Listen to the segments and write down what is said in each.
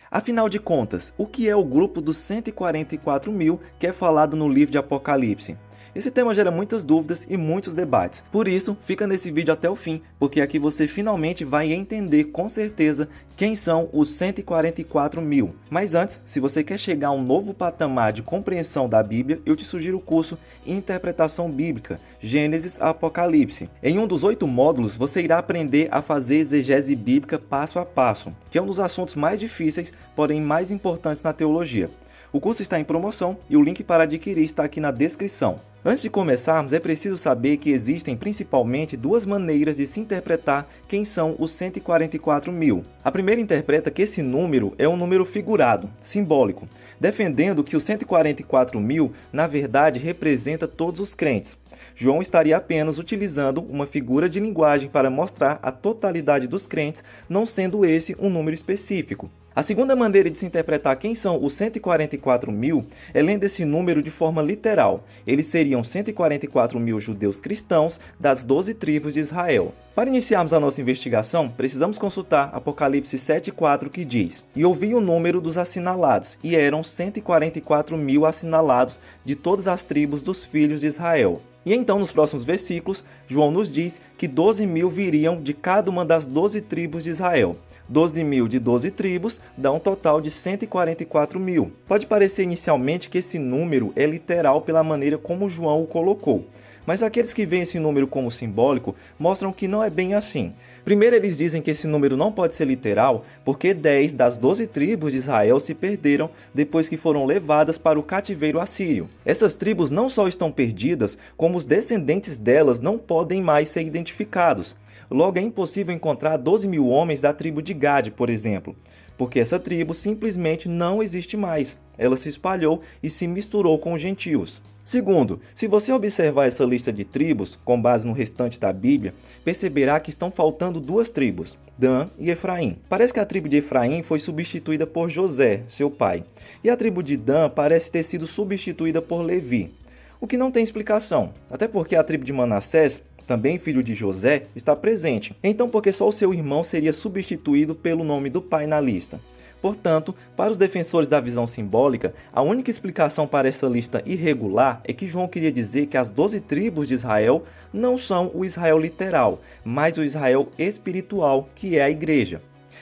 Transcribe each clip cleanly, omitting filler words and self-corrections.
Afinal de contas, o que é o grupo dos 144 mil que é falado no livro de Apocalipse? Esse tema gera muitas dúvidas e muitos debates. Por isso, fica nesse vídeo até o fim, porque aqui você finalmente vai entender com certeza quem são os 144 mil. Mas antes, se você quer chegar a um novo patamar de compreensão da Bíblia, eu te sugiro o curso Interpretação Bíblica, Gênesis a Apocalipse. Em um dos 8 módulos, você irá aprender a fazer exegese bíblica passo a passo, que é um dos assuntos mais difíceis, porém mais importantes na teologia. O curso está em promoção e o link para adquirir está aqui na descrição. Antes de começarmos, é preciso saber que existem principalmente duas maneiras de se interpretar quem são os 144 mil. A primeira interpreta que esse número é um número figurado, simbólico, defendendo que os 144 mil, na verdade, representa todos os crentes. João estaria apenas utilizando uma figura de linguagem para mostrar a totalidade dos crentes, não sendo esse um número específico. A segunda maneira de se interpretar quem são os 144 mil é lendo esse número de forma literal. Eles seriam 144 mil judeus cristãos das 12 tribos de Israel. Para iniciarmos a nossa investigação, precisamos consultar Apocalipse 7,4 que diz: "E ouvi o número dos assinalados, e eram 144 mil assinalados de todas as tribos dos filhos de Israel." E então, nos próximos versículos, João nos diz que 12 mil viriam de cada uma das 12 tribos de Israel. 12 mil de 12 tribos dá um total de 144 mil. Pode parecer inicialmente que esse número é literal pela maneira como João o colocou, mas aqueles que veem esse número como simbólico mostram que não é bem assim. Primeiro, eles dizem que esse número não pode ser literal porque 10 das 12 tribos de Israel se perderam depois que foram levadas para o cativeiro assírio. Essas tribos não só estão perdidas, como os descendentes delas não podem mais ser identificados. Logo, é impossível encontrar 12 mil homens da tribo de Gade, por exemplo, porque essa tribo simplesmente não existe mais. Ela se espalhou e se misturou com os gentios. Segundo, se você observar essa lista de tribos, com base no restante da Bíblia, perceberá que estão faltando duas tribos, Dan e Efraim. Parece que a tribo de Efraim foi substituída por José, seu pai, e a tribo de Dan parece ter sido substituída por Levi, o que não tem explicação, até porque a tribo de Manassés, também filho de José, está presente. Então, por que só o seu irmão seria substituído pelo nome do pai na lista? Portanto, para os defensores da visão simbólica, a única explicação para essa lista irregular é que João queria dizer que as 12 tribos de Israel não são o Israel literal, mas o Israel espiritual, que é a igreja.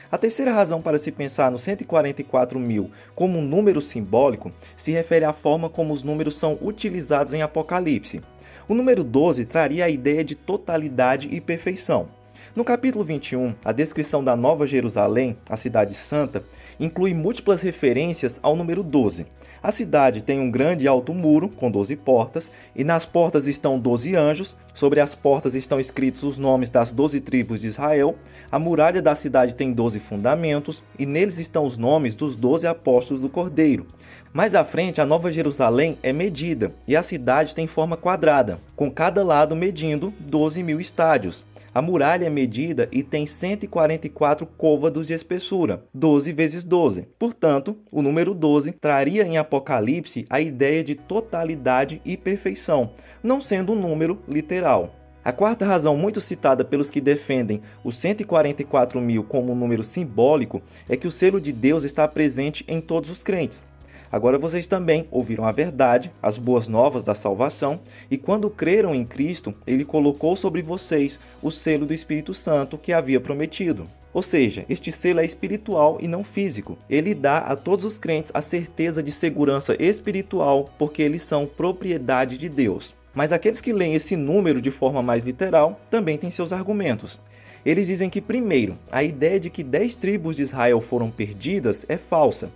A terceira razão para se pensar nos 144 mil como um número simbólico se refere à forma como os números são utilizados em Apocalipse. O número 12 traria a ideia de totalidade e perfeição. No capítulo 21, a descrição da Nova Jerusalém, a cidade santa, inclui múltiplas referências ao número 12. A cidade tem um grande e alto muro, com 12 portas, e nas portas estão 12 anjos, sobre as portas estão escritos os nomes das 12 tribos de Israel, a muralha da cidade tem 12 fundamentos, e neles estão os nomes dos 12 apóstolos do Cordeiro. Mais à frente, a Nova Jerusalém é medida, e a cidade tem forma quadrada, com cada lado medindo 12 mil estádios. A muralha é medida e tem 144 côvados de espessura, 12 vezes 12. Portanto, o número 12 traria em Apocalipse a ideia de totalidade e perfeição, não sendo um número literal. A quarta razão muito citada pelos que defendem os 144 mil como um número simbólico é que o selo de Deus está presente em todos os crentes. Agora vocês também ouviram a verdade, as boas novas da salvação, e quando creram em Cristo, Ele colocou sobre vocês o selo do Espírito Santo que havia prometido. Ou seja, este selo é espiritual e não físico. Ele dá a todos os crentes a certeza de segurança espiritual, porque eles são propriedade de Deus. Mas aqueles que leem esse número de forma mais literal também têm seus argumentos. Eles dizem que, primeiro, a ideia de que 10 tribos de Israel foram perdidas é falsa.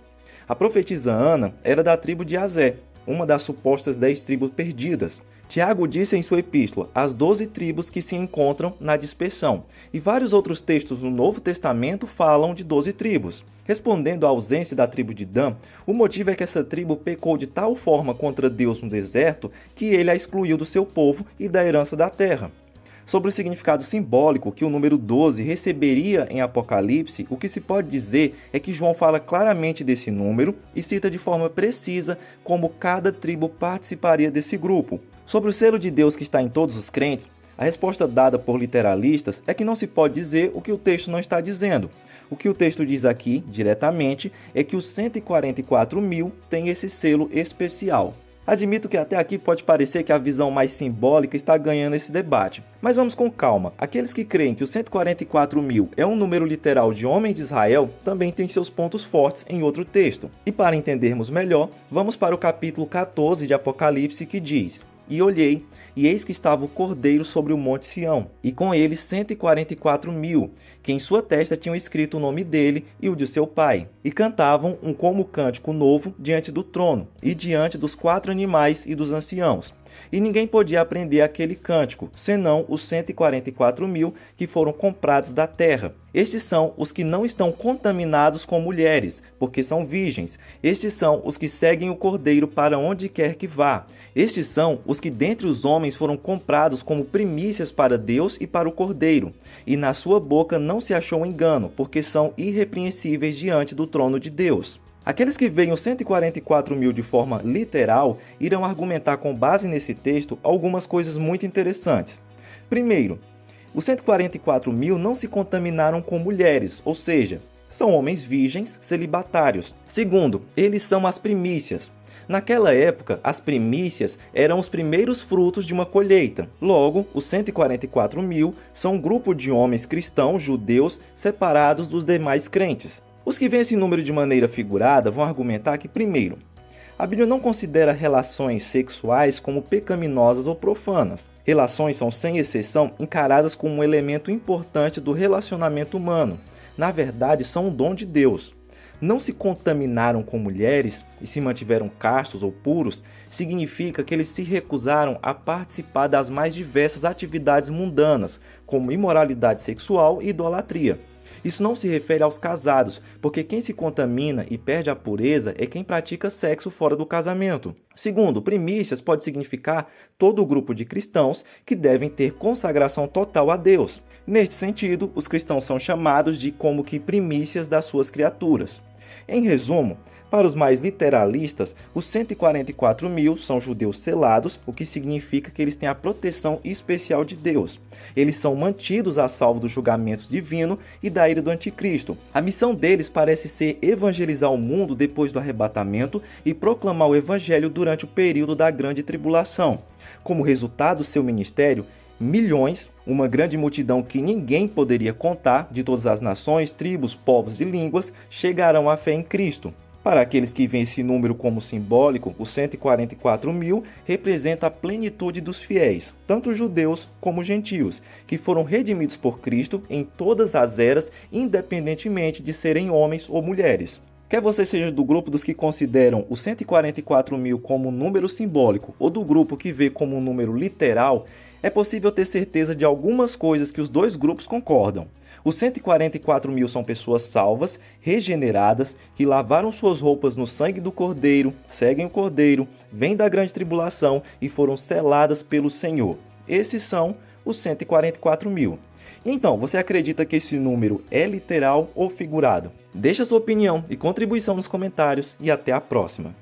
A profetisa Ana era da tribo de Azé, uma das supostas 10 tribos perdidas. Tiago disse em sua epístola as 12 tribos que se encontram na dispersão, e vários outros textos no Novo Testamento falam de 12 tribos. Respondendo à ausência da tribo de Dan, o motivo é que essa tribo pecou de tal forma contra Deus no deserto que ele a excluiu do seu povo e da herança da terra. Sobre o significado simbólico que o número 12 receberia em Apocalipse, o que se pode dizer é que João fala claramente desse número e cita de forma precisa como cada tribo participaria desse grupo. Sobre o selo de Deus que está em todos os crentes, a resposta dada por literalistas é que não se pode dizer o que o texto não está dizendo. O que o texto diz aqui, diretamente, é que os 144.000 têm esse selo especial. Admito que até aqui pode parecer que a visão mais simbólica está ganhando esse debate, mas vamos com calma. Aqueles que creem que os 144.000 é um número literal de homens de Israel também têm seus pontos fortes em outro texto. E para entendermos melhor, vamos para o capítulo 14 de Apocalipse, que diz: "E olhei, e eis que estava o Cordeiro sobre o monte Sião, e com ele 144.000, que em sua testa tinham escrito o nome dele e o de seu pai. E cantavam um como cântico novo diante do trono, e diante dos 4 animais e dos anciãos. E ninguém podia aprender aquele cântico, senão os 144.000 que foram comprados da terra. Estes são os que não estão contaminados com mulheres, porque são virgens. Estes são os que seguem o Cordeiro para onde quer que vá. Estes são os que dentre os homens foram comprados como primícias para Deus e para o Cordeiro. E na sua boca não se achou engano, porque são irrepreensíveis diante do trono de Deus." Aqueles que veem os 144.000 de forma literal irão argumentar com base nesse texto algumas coisas muito interessantes. Primeiro, os 144.000 não se contaminaram com mulheres, ou seja, são homens virgens celibatários. Segundo, eles são as primícias. Naquela época, as primícias eram os primeiros frutos de uma colheita. Logo, os 144.000 são um grupo de homens cristãos judeus separados dos demais crentes. Os que veem esse número de maneira figurada vão argumentar que, primeiro, a Bíblia não considera relações sexuais como pecaminosas ou profanas. Relações são, sem exceção, encaradas como um elemento importante do relacionamento humano. Na verdade, são um dom de Deus. Não se contaminaram com mulheres e se mantiveram castos ou puros, significa que eles se recusaram a participar das mais diversas atividades mundanas, como imoralidade sexual e idolatria. Isso não se refere aos casados, porque quem se contamina e perde a pureza é quem pratica sexo fora do casamento. Segundo, primícias pode significar todo o grupo de cristãos que devem ter consagração total a Deus. Neste sentido, os cristãos são chamados de como que primícias das suas criaturas. Em resumo, para os mais literalistas, os 144.000 são judeus selados, o que significa que eles têm a proteção especial de Deus. Eles são mantidos a salvo dos julgamentos divinos e da ira do anticristo. A missão deles parece ser evangelizar o mundo depois do arrebatamento e proclamar o evangelho durante o período da grande tribulação. Como resultado do seu ministério, milhões, uma grande multidão que ninguém poderia contar, de todas as nações, tribos, povos e línguas, chegarão à fé em Cristo. Para aqueles que veem esse número como simbólico, os 144.000 representa a plenitude dos fiéis, tanto judeus como gentios, que foram redimidos por Cristo em todas as eras, independentemente de serem homens ou mulheres. Quer você seja do grupo dos que consideram os 144.000 como um número simbólico ou do grupo que vê como um número literal, é possível ter certeza de algumas coisas que os dois grupos concordam. Os 144.000 são pessoas salvas, regeneradas, que lavaram suas roupas no sangue do Cordeiro, seguem o Cordeiro, vêm da grande tribulação e foram seladas pelo Senhor. Esses são os 144.000. Então, você acredita que esse número é literal ou figurado? Deixa sua opinião e contribuição nos comentários e até a próxima.